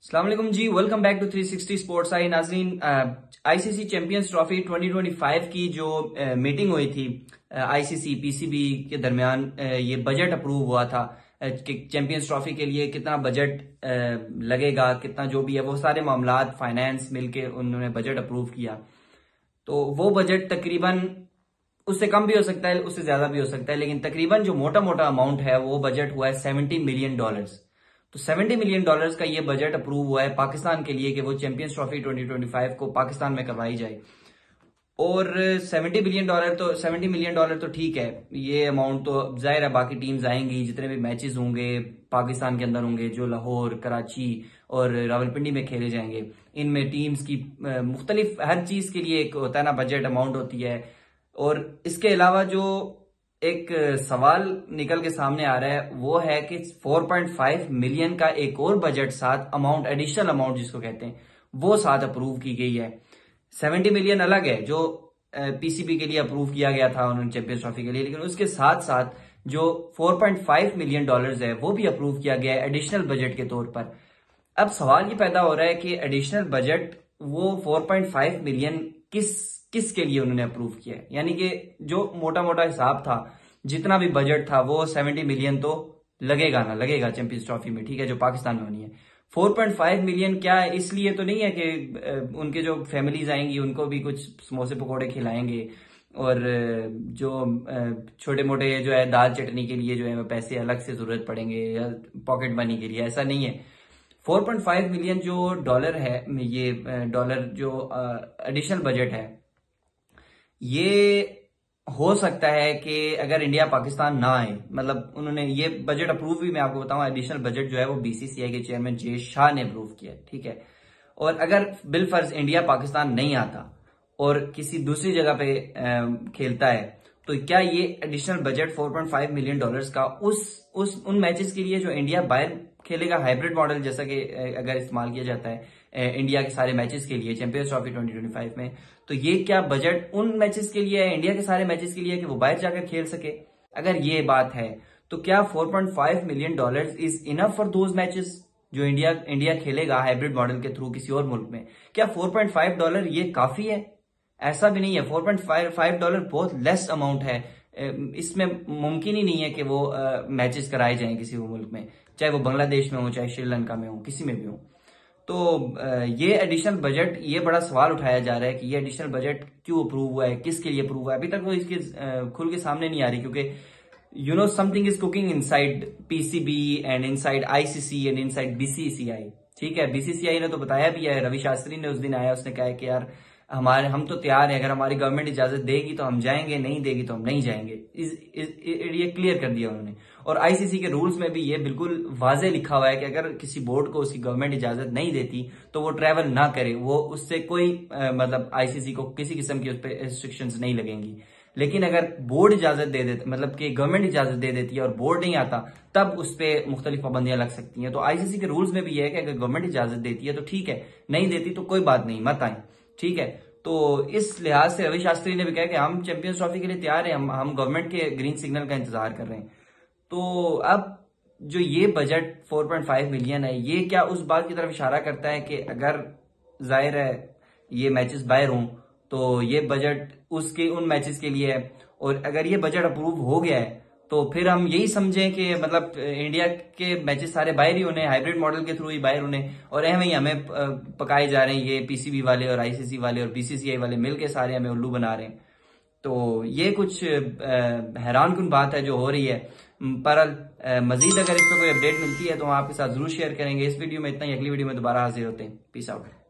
अस्सलाम वालेकुम जी, welcome back to 360 sports. आई नाजरीन, आईसीसी चैंपियंस ट्रॉफी 2025 की जो मीटिंग हुई थी आईसीसी पीसीबी के दरमियान, ये बजट अप्रूव हुआ था कि चैंपियंस ट्रॉफी के लिए कितना बजट लगेगा, कितना जो भी है वो सारे मामलात फाइनेंस मिलके उन्होंने बजट अप्रूव किया। तो वो बजट तकरीबन उससे कम भी हो सकता है, उससे ज्यादा भी हो सकता है, लेकिन तकरीबन जो मोटा मोटा अमाउंट है वो बजट हुआ है $70 मिलियन। तो $70 मिलियन का ये बजट अप्रूव हुआ है पाकिस्तान के लिए कि वो चैंपियंस ट्रॉफी 2025 को पाकिस्तान में करवाई जाए। और $70 मिलियन तो ठीक है, ये अमाउंट तो जाहिर है बाकी टीम्स आएंगी, जितने भी मैचेस होंगे पाकिस्तान के अंदर होंगे, जो लाहौर, कराची और रावलपिंडी में खेले जाएंगे, इनमें टीम्स की मुख्तलिफ हर चीज के लिए एक होता है ना बजट अमाउंट होती है। और इसके अलावा जो एक सवाल निकल के सामने आ रहा है वो है कि 4.5 मिलियन का एक और बजट साथ अमाउंट, एडिशनल अमाउंट जिसको कहते हैं, वो साथ अप्रूव की गई है। 70 मिलियन अलग है जो पीसीबी के लिए अप्रूव किया गया था उन्होंने चैंपियंस ट्रॉफी के लिए, लेकिन उसके साथ साथ जो $4.5 मिलियन है वो भी अप्रूव किया गया है एडिशनल बजट के तौर पर। अब सवाल ये पैदा हो रहा है कि एडिशनल बजट वो 4.5 मिलियन किस के लिए उन्होंने अप्रूव किया है, यानी कि जो मोटा मोटा हिसाब था, जितना भी बजट था वो 70 मिलियन तो लगेगा ना लगेगा चैंपियंस ट्रॉफी में, ठीक है, जो पाकिस्तान में होनी है। 4.5 मिलियन क्या है, इसलिए तो नहीं है कि उनके जो फैमिलीज आएंगी उनको भी कुछ समोसे पकौड़े खिलाएंगे और जो छोटे मोटे जो है दाल चटनी के लिए जो है पैसे अलग से जरूरत पड़ेंगे या पॉकेट मनी के लिए, ऐसा नहीं है। 4.5 मिलियन जो डॉलर है, ये डॉलर जो एडिशनल बजट है, ये हो सकता है कि अगर इंडिया पाकिस्तान ना आए, मतलब उन्होंने ये बजट अप्रूव भी, मैं आपको बताऊं, एडिशनल बजट जो है वो बीसीसीआई के चेयरमैन जे शाह ने अप्रूव किया, ठीक है। और अगर बिलफर्ज इंडिया पाकिस्तान नहीं आता और किसी दूसरी जगह पे खेलता है, तो क्या ये एडिशनल बजट $4.5 मिलियन का उन मैचेस के लिए जो इंडिया बाहर खेलेगा, हाइब्रिड मॉडल जैसा कि अगर इस्तेमाल किया जाता है इंडिया के सारे मैचेस के लिए चैंपियंस ट्रॉफी 2025 में, तो ये क्या बजट उन मैचेस के लिए है, इंडिया के सारे मैचेस के लिए, कि वो बाहर जाकर खेल सके? अगर ये बात है तो क्या $4.5 million is enough for those matches जो इंडिया खेलेगा हाइब्रिड मॉडल के थ्रू किसी और मुल्क में? क्या $4.5 ये काफी है? ऐसा भी नहीं है। $4.5 बहुत लेस अमाउंट है। इसमें मुमकिन ही नहीं है कि वो मैचेस कराए जाएं किसी भी मुल्क में, चाहे वो बांग्लादेश में हो, चाहे श्रीलंका में हो, किसी में भी हो। तो ये एडिशनल बजट, ये बड़ा सवाल उठाया जा रहा है कि ये एडिशनल बजट क्यों अप्रूव हुआ है, किसके लिए अप्रूव हुआ है। अभी तक वो इसके खुल के सामने नहीं आ रही, क्योंकि something is cooking inside PCB and inside ICC and inside BCCI, ठीक है। बीसीसीआई ने तो बताया भी है, रवि शास्त्री ने उस दिन आया, उसने कहा कि यार हम तो तैयार हैं, अगर हमारी गवर्नमेंट इजाजत देगी तो हम जाएंगे, नहीं देगी तो हम नहीं जाएंगे। ये क्लियर कर दिया उन्होंने। और आईसीसी के रूल्स में भी ये बिल्कुल वाजे लिखा हुआ है कि अगर किसी बोर्ड को उसकी गवर्नमेंट इजाजत नहीं देती तो वो ट्रैवल ना करे, वो उससे कोई मतलब आईसीसी को किसी किस्म की उस पर रिस्ट्रिक्शंस नहीं लगेंगी। लेकिन अगर बोर्ड इजाजत दे देते, मतलब कि गवर्नमेंट इजाजत दे देती है और बोर्ड नहीं आता, तब उस पर मुख्तलिफ पाबंदियां लग सकती हैं। तो आईसीसी के रूल्स में भी यह है कि अगर गवर्नमेंट इजाजत देती है तो ठीक है, नहीं देती तो कोई बात नहीं, मत आए, ठीक है। तो इस लिहाज से रवि शास्त्री ने भी कहा कि हम चैंपियंस ट्रॉफी के लिए तैयार हैं, हम गवर्नमेंट के ग्रीन सिग्नल का इंतजार कर रहे हैं। तो अब जो ये बजट 4.5 मिलियन है, ये क्या उस बात की तरफ इशारा करता है कि अगर जाहिर है ये मैचेस बाहर हों तो ये बजट उसके उन मैचेस के लिए है, और अगर ये बजट अप्रूव हो गया है तो फिर हम यही समझें कि मतलब इंडिया के मैचेस सारे बाहर ही होने, हाइब्रिड मॉडल के थ्रू ही बाहर होने, और अहम ही हमें पकाए जा रहे हैं, ये पीसीबी वाले और आईसीसी वाले और बीसीसीआई वाले मिलके सारे हमें उल्लू बना रहे हैं। तो ये कुछ हैरान कुन बात है जो हो रही है। पर मजीद अगर इस पर कोई अपडेट मिलती है तो हम आपके साथ जरूर शेयर करेंगे। इस वीडियो में इतना ही, अगली वीडियो में दोबारा हाजिर होते हैं। Peace out.